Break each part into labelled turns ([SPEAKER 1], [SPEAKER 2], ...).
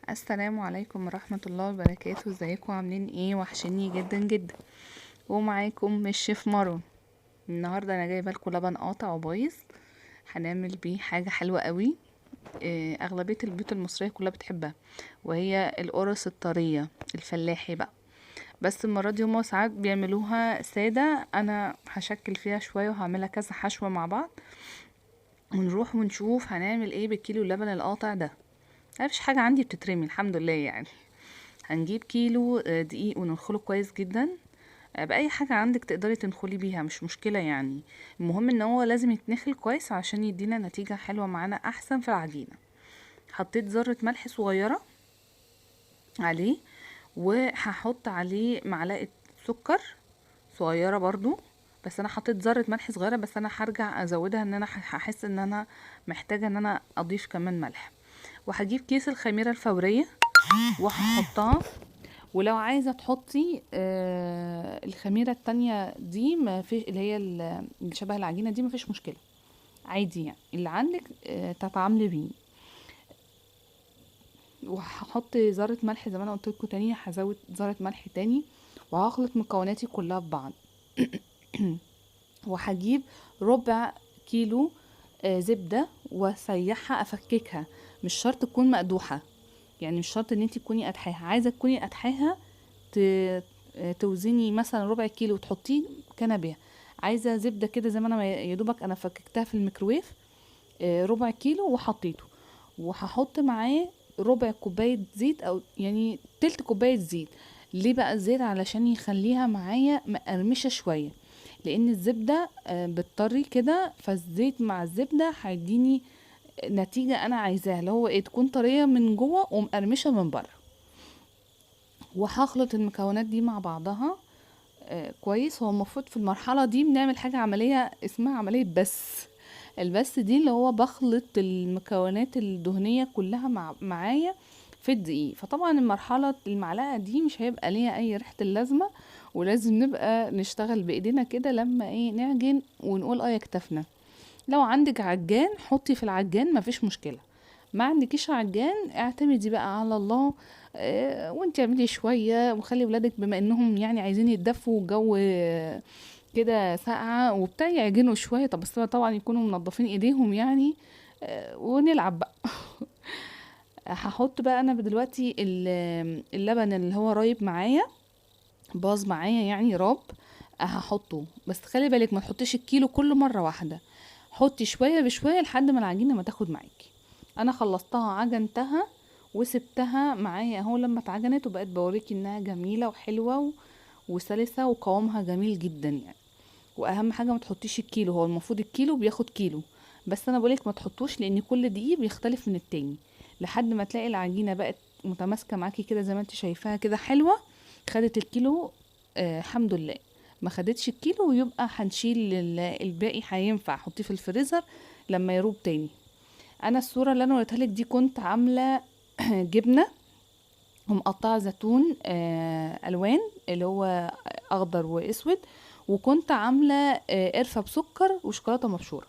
[SPEAKER 1] السلام عليكم ورحمة الله وبركاته. ازيكم عاملين ايه؟ وحشني جدا جدا. ومعاكم الشيف مارون. النهاردة انا جايبه لكم لبن قاطع وبايظ، هنعمل بيه حاجة حلوة قوي. اغلبية البيوت المصرية كلها بتحبها، وهي القرص الطرية الفلاحي بقى. بس المرة دي هما ساعات بيعملوها سادة، انا هشكل فيها شوية وهعملها كذا حشوة مع بعض، ونروح ونشوف هنعمل ايه بالكيلو اللبن القاطع ده. مفيش حاجة عندي بتترمي الحمد لله يعني. هنجيب كيلو دقيق وننخله كويس جدا. بأي حاجة عندك تقدري تنخلي بيها، مش مشكلة يعني. المهم ان هو لازم يتنخل كويس عشان يدينا نتيجة حلوة معانا احسن في العجينة. حطيت ذرة ملح صغيرة عليه، وهحط عليه معلقة سكر صغيرة برضو. بس انا حطيت ذرة ملح صغيرة، بس انا هرجع ازودها ان انا هحس ان انا محتاجة ان انا اضيف كمان ملح. وهجيب كيس الخميرة الفورية وهحطها. ولو عايزة تحطي الخميرة التانية دي، ما في اللي هي اللي شبه العجينة دي، ما فيش مشكلة عادي يعني، اللي عندك تتعاملي بيه. وهحط ذرة ملح زي ما انا قلت لكم تاني، هزود ذرة ملح تاني. وهخلط مكوناتي كلها ببعض. وهجيب ربع كيلو زبدة واسيحها افككها. مش شرط تكون مقدوحة، يعني مش شرط ان انت تكوني قدحاها. عايزة تكوني قدحاها توزني مثلا ربع كيلو وتحطيه كنبه. عايزه زبده كده زي ما انا يا دوبك انا فككتها في الميكروويف. ربع كيلو وحطيته. وهحط معاه ربع كوبايه زيت، او يعني تلت كوبايه زيت. ليه بقى الزيت؟ علشان يخليها معايا مقرمشه شويه، لان الزبده بتطري كده، فالزيت مع الزبده هيديني نتيجه انا عايزاها، اللي هو ايه، تكون طريه من جوه ومقرمشه من بره. وهخلط المكونات دي مع بعضها كويس. هو المفروض في المرحلة دي بنعمل حاجة عملية اسمها عملية بس. البس دي اللي هو بخلط المكونات الدهنية كلها معايا في الدقيق. فطبعا المرحلة المعلقة دي مش هيبقى ليها اي ريحة اللازمة، ولازم نبقى نشتغل بايدينا كده لما ايه نعجن ونقول اه يكتفنا. لو عندك عجان حطي في العجان، مفيش مشكلة. ما عندكيش عجان اعتمدي بقى على الله. وانت اعملي شوية وخلي ولادك بما انهم يعني عايزين يتدفوا جو كده ساقعة وبتاع، يعجنوا شوية. طب بس طبعا يكونوا منظفين ايديهم يعني. ونلعب بقى. هحط بقى انا دلوقتي اللبن اللي هو رايب معايا، باظ معايا يعني راب. هحطه، بس خلي بالك ما تحطيش الكيلو كله مرة واحدة. حطي شوية بشوية لحد ما العجينة ما تاخد معاكي. انا خلصتها عجنتها وسبتها معايا اهو لما اتعجنت، وبقت بوريكي انها جميلة وحلوة وسلسة وقوامها جميل جدا يعني. واهم حاجة ما تحطيش الكيلو، هو المفروض الكيلو بياخد كيلو، بس انا بقولك ما تحطوش لان كل دقيق بيختلف من التاني. لحد ما تلاقي العجينة بقت متماسكة معاكي كده زي ما انت شايفاها كده حلوة، خدت الكيلو. الحمد لله. ما خدتش الكيلو، ويبقى هنشيل الباقي، هينفع حطيه في الفريزر لما يروب تاني. انا الصورة اللي انا وريتها لك دي كنت عاملة جبنة ومقطعة زيتون الوان، اللي هو اخضر واسود. وكنت عاملة قرفة بسكر وشوكولاتة مبشورة.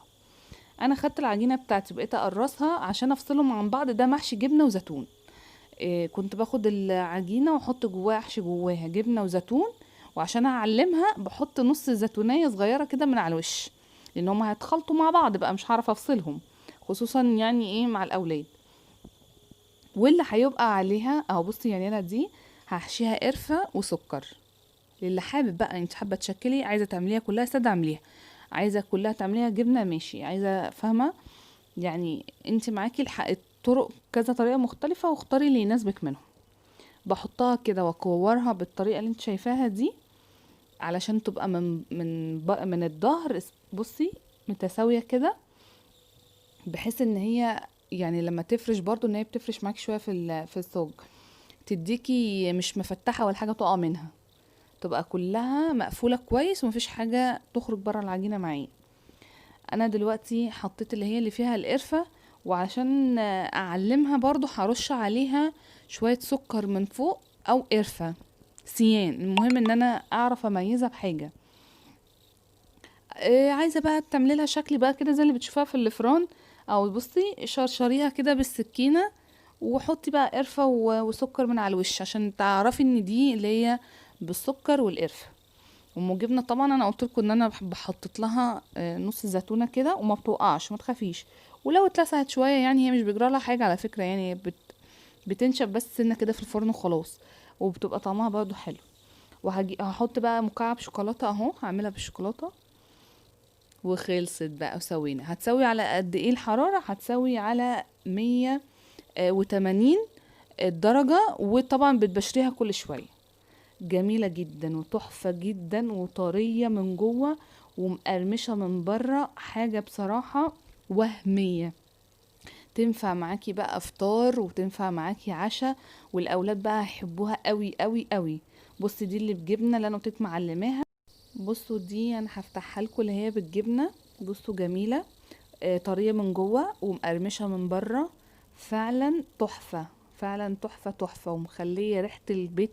[SPEAKER 1] انا خدت العجينة بتاعتي بقيت اقرصها عشان افصلهم عن بعض، ده محشي جبنة وزيتون. كنت باخد العجينة واحط جواها، احشي جواها جبنة وزيتون. وعشان اعلمها بحط نص زيتونية صغيرة كده من على الوش، لان هما هيتخلطوا مع بعض بقى، مش هعرف افصلهم، خصوصا يعني ايه مع الاولاد. واللي هيبقى عليها اهو بصي، يعني انا دي هحشيها قرفة وسكر. للي حابب بقى، انت حابة تشكلي، عايزة تعمليها كلها سادة اعمليها، عايزة كلها تعمليها جبنة ماشي، عايزة فاهمة يعني. انت معاكي الطرق كذا طريقة مختلفة، واختاري اللي يناسبك منهم. بحطها كده واكورها بالطريقه اللي انت شايفاها دي، علشان تبقى من الظهر بصي متساويه كده، بحيث ان هي يعني لما تفرش برضو ان هي بتفرش معاكي شويه في الصاج، تديكي مش مفتحه ولا حاجه تقع منها، تبقى كلها مقفوله كويس ومفيش حاجه تخرج بره العجينه معايا. انا دلوقتي حطيت اللي هي اللي فيها القرفه، وعشان اعلمها برضو هرش عليها شويه سكر من فوق او قرفه سيان. المهم ان انا اعرف اميزها بحاجه. عايزه بقى تعملي لها شكل بقى كده زي اللي بتشوفها في الفران، او بصي شرشريها كده بالسكينه وحطي بقى قرفة وسكر من على الوش عشان تعرفي ان دي اللي هي بالسكر والقرفة. جبنه طبعا انا قلت لكم ان انا بحب احطط لها نص زيتونه كده وما بتوقعش، ما تخافيش. ولو اتلسعت شويه يعني هي مش بيجرى لها حاجه على فكره، يعني هي بتنشف بس سنه كده في الفرن وخلاص، وبتبقى طعمها برضو حلو. هحط بقى مكعب شوكولاته اهو، هعملها بالشوكولاته. وخلصت بقى وسوينا. هتسوي على قد ايه الحراره؟ هتسوي على 180 درجه، وطبعا بتبشريها كل شويه. جميلة جدا وتحفة جدا وطرية من جوه ومقرمشة من بره، حاجة بصراحة وهمية. تنفع معاكي بقى فطار وتنفع معاكي عشاء، والاولاد بقى هيحبوها قوي قوي قوي. بصي دي اللي بجبنة اللي انا قلت معلماها. بصوا دي انا هفتحها لكم اللي هي بالجبنة. بصوا جميلة، طرية من جوه ومقرمشة من بره. فعلا تحفة، فعلا تحفة تحفة، ومخلية ريحة البيت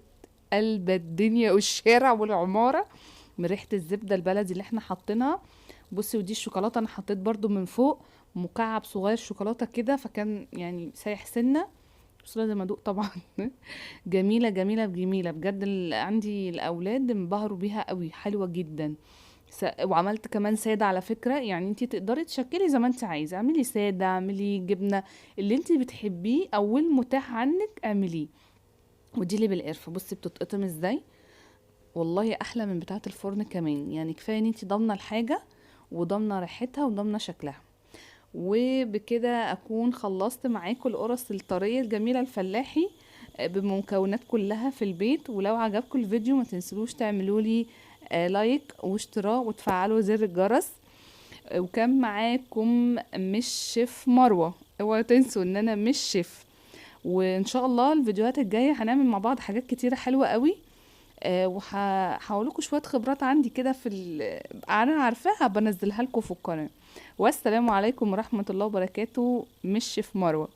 [SPEAKER 1] قلب الدنيا والشارع والعمارة من ريحة الزبدة البلدي اللي احنا حاطينها. بصي ودي الشوكولاتة انا حطيت برضو من فوق مكعب صغير شوكولاتة كده، فكان يعني سايح سنة، بس لازم ادوق طبعا. جميلة جميلة جميلة بجد. عندي الاولاد انبهروا بيها قوي، حلوة جدا. وعملت كمان سادة على فكرة، يعني انتي تقدري تشكلي زي ما انت عايزة، اعملي سادة، اعملي جبنة، اللي انتي بتحبيه او المتاح عنك اعمليه. ودي اللي بالقرفة، بصي بتتقطم ازاي، والله احلى من بتاعة الفرن كمان. يعني كفاية ان انتي ضامنة الحاجة وضامنة ريحتها وضامنة شكلها. وبكده اكون خلصت معاكم القرص الطرية الجميلة الفلاحي بمكونات كلها في البيت. ولو عجبكم الفيديو ما تنسلوش تعملوا لي لايك واشتراك وتفعلوا زر الجرس. وكان معاكم مش شيف مروة، اوعوا تنسوا ان انا مش شيف. وان شاء الله الفيديوهات الجاية هنعمل مع بعض حاجات كتيرة حلوة قوي. وهقولكوا شوية خبرات عندي كده انا عارفاها بنزلها لكم في القناة. والسلام عليكم ورحمة الله وبركاته. مش شيف مروة.